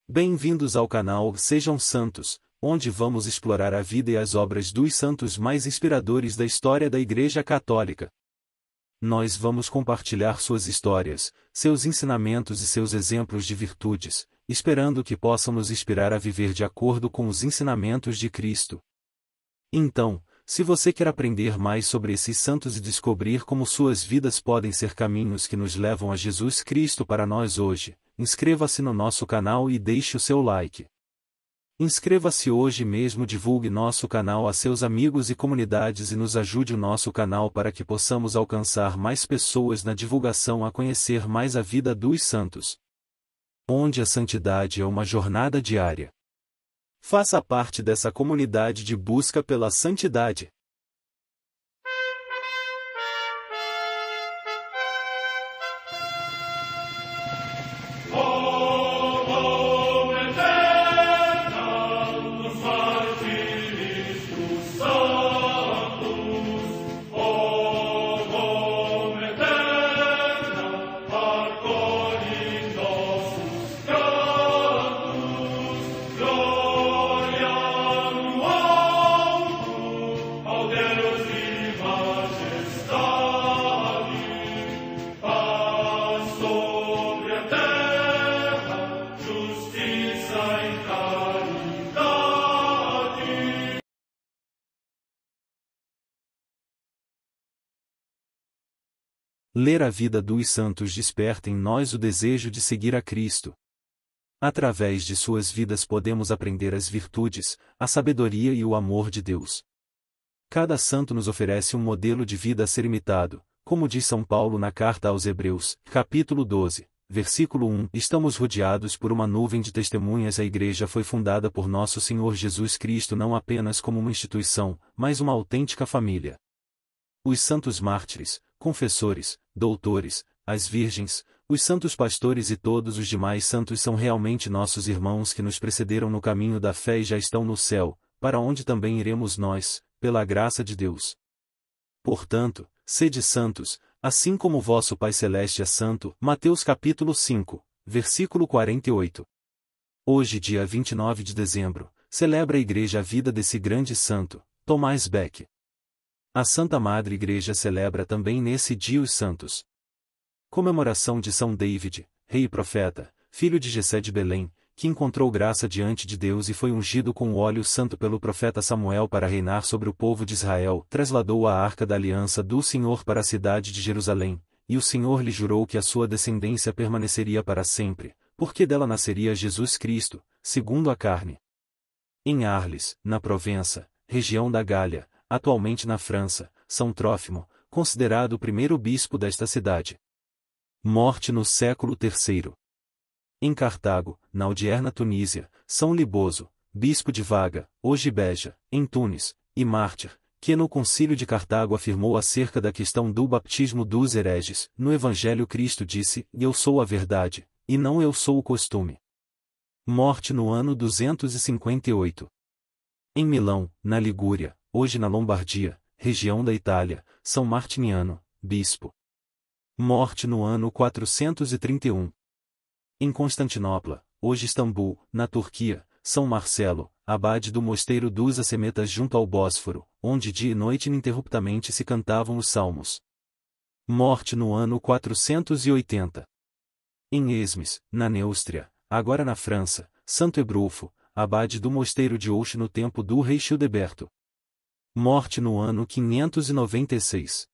Bem-vindos ao canal Sejam Santos, onde vamos explorar a vida e as obras dos santos mais inspiradores da história da Igreja Católica. Nós vamos compartilhar suas histórias, seus ensinamentos e seus exemplos de virtudes, esperando que possam nos inspirar a viver de acordo com os ensinamentos de Cristo. Então, se você quer aprender mais sobre esses santos e descobrir como suas vidas podem ser caminhos que nos levam a Jesus Cristo para nós hoje, inscreva-se no nosso canal e deixe o seu like. Inscreva-se hoje mesmo, divulgue nosso canal a seus amigos e comunidades e nos ajude o nosso canal para que possamos alcançar mais pessoas na divulgação a conhecer mais a vida dos santos. Onde a santidade é uma jornada diária. Faça parte dessa comunidade de busca pela santidade. Ler a vida dos santos desperta em nós o desejo de seguir a Cristo. Através de suas vidas podemos aprender as virtudes, a sabedoria e o amor de Deus. Cada santo nos oferece um modelo de vida a ser imitado, como diz São Paulo na carta aos Hebreus, capítulo 12, versículo 1. Estamos rodeados por uma nuvem de testemunhas. A Igreja foi fundada por nosso Senhor Jesus Cristo não apenas como uma instituição, mas uma autêntica família. Os santos mártires, confessores, doutores, as virgens, os santos pastores e todos os demais santos são realmente nossos irmãos que nos precederam no caminho da fé e já estão no céu, para onde também iremos nós, pela graça de Deus. Portanto, sede santos, assim como vosso Pai Celeste é santo. Mateus capítulo 5, versículo 48. Hoje, dia 29 de dezembro, celebra a Igreja a vida desse grande santo, Tomás Becket. A Santa Madre Igreja celebra também nesse dia os santos. Comemoração de São David, rei e profeta, filho de Jessé de Belém, que encontrou graça diante de Deus e foi ungido com o óleo santo pelo profeta Samuel para reinar sobre o povo de Israel. Trasladou a arca da aliança do Senhor para a cidade de Jerusalém, e o Senhor lhe jurou que a sua descendência permaneceria para sempre, porque dela nasceria Jesus Cristo, segundo a carne. Em Arles, na Provença, região da Gália, atualmente na França, São Trófimo, considerado o primeiro bispo desta cidade. Morte no século III. Em Cartago, na odierna Tunísia, São Liboso, bispo de Vaga, hoje Beja, em Tunis, e mártir, que no concílio de Cartago afirmou acerca da questão do batismo dos hereges. No Evangelho Cristo disse: "Eu sou a verdade, e não eu sou o costume." Morte no ano 258. Em Milão, na Ligúria, hoje na Lombardia, região da Itália, São Martiniano, bispo. Morte no ano 431. Em Constantinopla, hoje Istambul, na Turquia, São Marcelo, abade do mosteiro dos Ascemetas junto ao Bósforo, onde dia e noite ininterruptamente se cantavam os salmos. Morte no ano 480. Em Esmes, na Neústria, agora na França, Santo Ebrulfo, abade do mosteiro de Ouche no tempo do rei Childeberto. Morte no ano 596.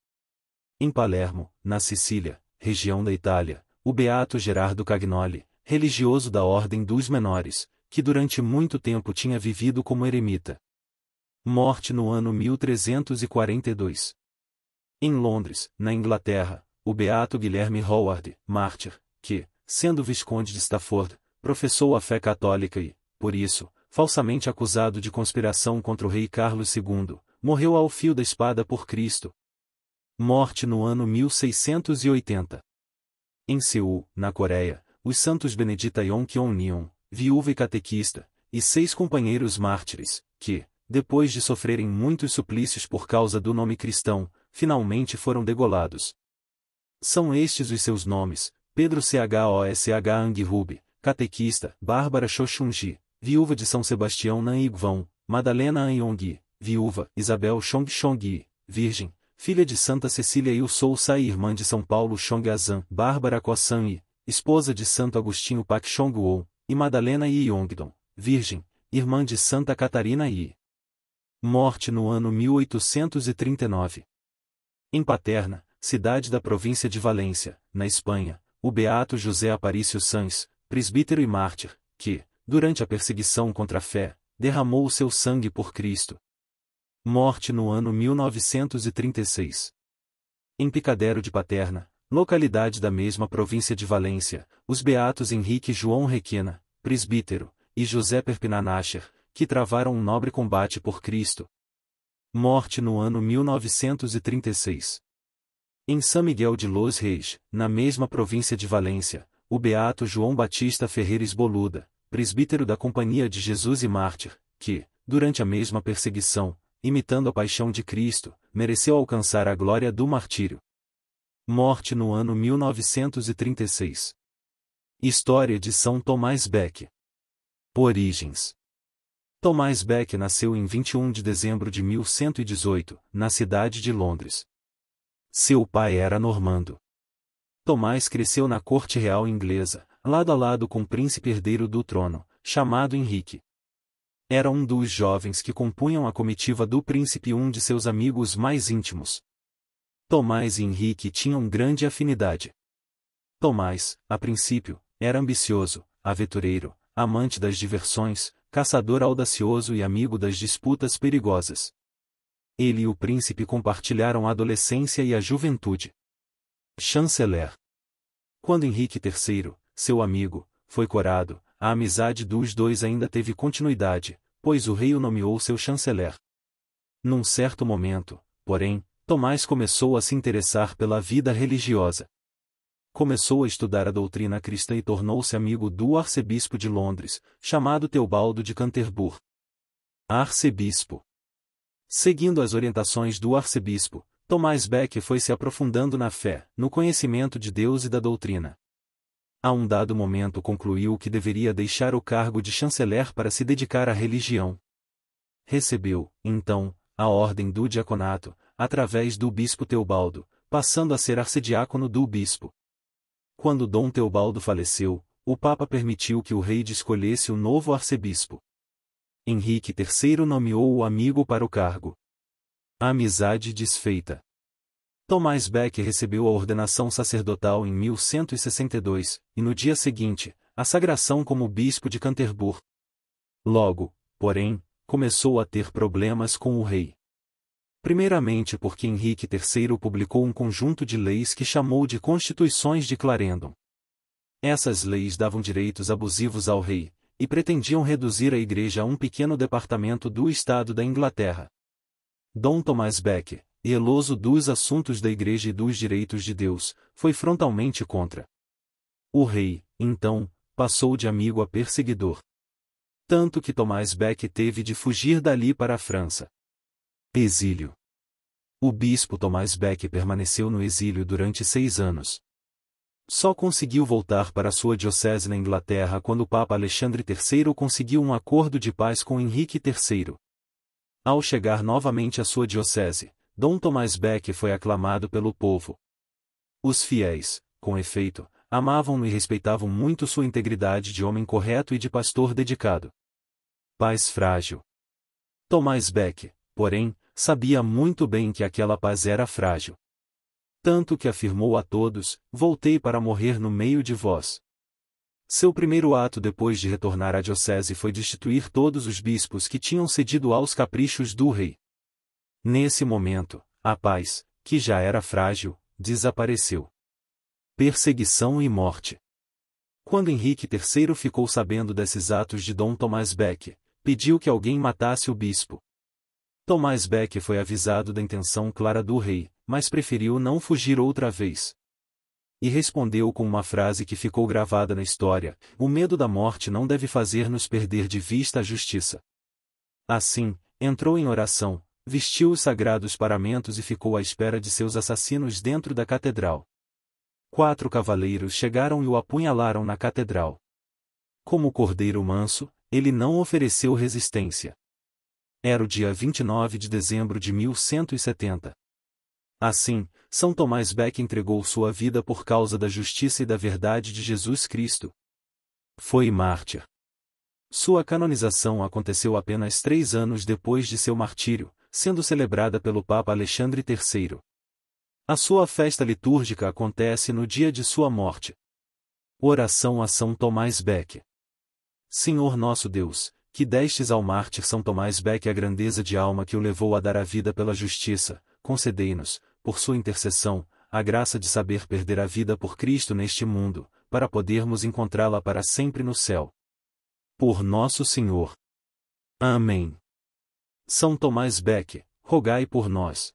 Em Palermo, na Sicília, região da Itália, o beato Gerardo Cagnoli, religioso da Ordem dos Menores, que durante muito tempo tinha vivido como eremita. Morte no ano 1342. Em Londres, na Inglaterra, o beato Guilherme Howard, mártir, que, sendo visconde de Stafford, professou a fé católica e, por isso, falsamente acusado de conspiração contra o rei Carlos II, morreu ao fio da espada por Cristo. Morte no ano 1680. Em Seul, na Coreia, os santos Benedita Yonkeon-nyon, viúva e catequista, e 6 companheiros mártires, que, depois de sofrerem muitos suplícios por causa do nome cristão, finalmente foram degolados. São estes os seus nomes: Pedro Chosh Ang Ruby, catequista, Bárbara Chochunji, viúva de São Sebastião Nan-Igvão, Madalena Anyongyi, viúva, Isabel Chong-Chongyi, virgem, filha de Santa Cecília Il-Sou Sai, irmã de São Paulo Chong-Azan, Bárbara Kosan-yi, esposa de Santo Agostinho Pak Chong-won, e Madalena Yi-Yongdon, virgem, irmã de Santa Catarina Yi. Morte no ano 1839. Em Paterna, cidade da província de Valência, na Espanha, o beato José Aparício Sanz, presbítero e mártir, que, durante a perseguição contra a fé, derramou o seu sangue por Cristo. Morte no ano 1936. Em Picadero de Paterna, localidade da mesma província de Valência, os beatos Henrique João Requena, presbítero, e José Perpinanacher, que travaram um nobre combate por Cristo. Morte no ano 1936. Em São Miguel de Los Reis, na mesma província de Valência, o beato João Batista Ferreira Boluda, presbítero da Companhia de Jesus e mártir, que, durante a mesma perseguição, imitando a paixão de Cristo, mereceu alcançar a glória do martírio. Morte no ano 1936. História de São Tomás Becket. Origens. Tomás Becket nasceu em 21 de dezembro de 1118, na cidade de Londres. Seu pai era normando. Tomás cresceu na corte real inglesa, lado a lado com o príncipe herdeiro do trono, chamado Henrique. Era um dos jovens que compunham a comitiva do príncipe e um de seus amigos mais íntimos. Tomás e Henrique tinham grande afinidade. Tomás, a princípio, era ambicioso, aventureiro, amante das diversões, caçador audacioso e amigo das disputas perigosas. Ele e o príncipe compartilharam a adolescência e a juventude. Chanceler. Quando Henrique III, seu amigo, foi coroado, a amizade dos dois ainda teve continuidade, pois o rei o nomeou seu chanceler. Num certo momento, porém, Tomás começou a se interessar pela vida religiosa. Começou a estudar a doutrina cristã e tornou-se amigo do arcebispo de Londres, chamado Teobaldo de Canterbury. Arcebispo. Seguindo as orientações do arcebispo, Tomás Becket foi se aprofundando na fé, no conhecimento de Deus e da doutrina. A um dado momento concluiu que deveria deixar o cargo de chanceler para se dedicar à religião. Recebeu, então, a ordem do diaconato, através do bispo Teobaldo, passando a ser arcediácono do bispo. Quando Dom Teobaldo faleceu, o Papa permitiu que o rei escolhesse o novo arcebispo. Henrique III nomeou o amigo para o cargo. A amizade desfeita. Tomás Becket recebeu a ordenação sacerdotal em 1162, e no dia seguinte, a sagração como bispo de Canterbury. Logo, porém, começou a ter problemas com o rei. Primeiramente porque Henrique III publicou um conjunto de leis que chamou de Constituições de Clarendon. Essas leis davam direitos abusivos ao rei, e pretendiam reduzir a Igreja a um pequeno departamento do Estado da Inglaterra. Dom Tomás Becket, zeloso dos assuntos da Igreja e dos direitos de Deus, foi frontalmente contra. O rei, então, passou de amigo a perseguidor. Tanto que Tomás Becket teve de fugir dali para a França. Exílio. O bispo Tomás Becket permaneceu no exílio durante 6 anos. Só conseguiu voltar para sua diocese na Inglaterra quando o Papa Alexandre III conseguiu um acordo de paz com Henrique III. Ao chegar novamente à sua diocese, Dom Tomás Becket foi aclamado pelo povo. Os fiéis, com efeito, amavam-no e respeitavam muito sua integridade de homem correto e de pastor dedicado. Paz frágil. Tomás Becket, porém, sabia muito bem que aquela paz era frágil. Tanto que afirmou a todos: voltei para morrer no meio de vós. Seu primeiro ato depois de retornar à diocese foi destituir todos os bispos que tinham cedido aos caprichos do rei. Nesse momento, a paz, que já era frágil, desapareceu. Perseguição e morte. Quando Henrique III ficou sabendo desses atos de Dom Tomás Becket, pediu que alguém matasse o bispo. Tomás Becket foi avisado da intenção clara do rei, mas preferiu não fugir outra vez. E respondeu com uma frase que ficou gravada na história: o medo da morte não deve fazer-nos perder de vista a justiça. Assim, entrou em oração, vestiu os sagrados paramentos e ficou à espera de seus assassinos dentro da catedral. 4 cavaleiros chegaram e o apunhalaram na catedral. Como o cordeiro manso, ele não ofereceu resistência. Era o dia 29 de dezembro de 1170. Assim, São Tomás Becket entregou sua vida por causa da justiça e da verdade de Jesus Cristo. Foi mártir. Sua canonização aconteceu apenas 3 anos depois de seu martírio, sendo celebrada pelo Papa Alexandre III. A sua festa litúrgica acontece no dia de sua morte. Oração a São Tomás Becket. Senhor nosso Deus, que destes ao mártir São Tomás Becket a grandeza de alma que o levou a dar a vida pela justiça, concedei-nos, por sua intercessão, a graça de saber perder a vida por Cristo neste mundo, para podermos encontrá-la para sempre no céu. Por nosso Senhor. Amém. São Tomás Becket, rogai por nós.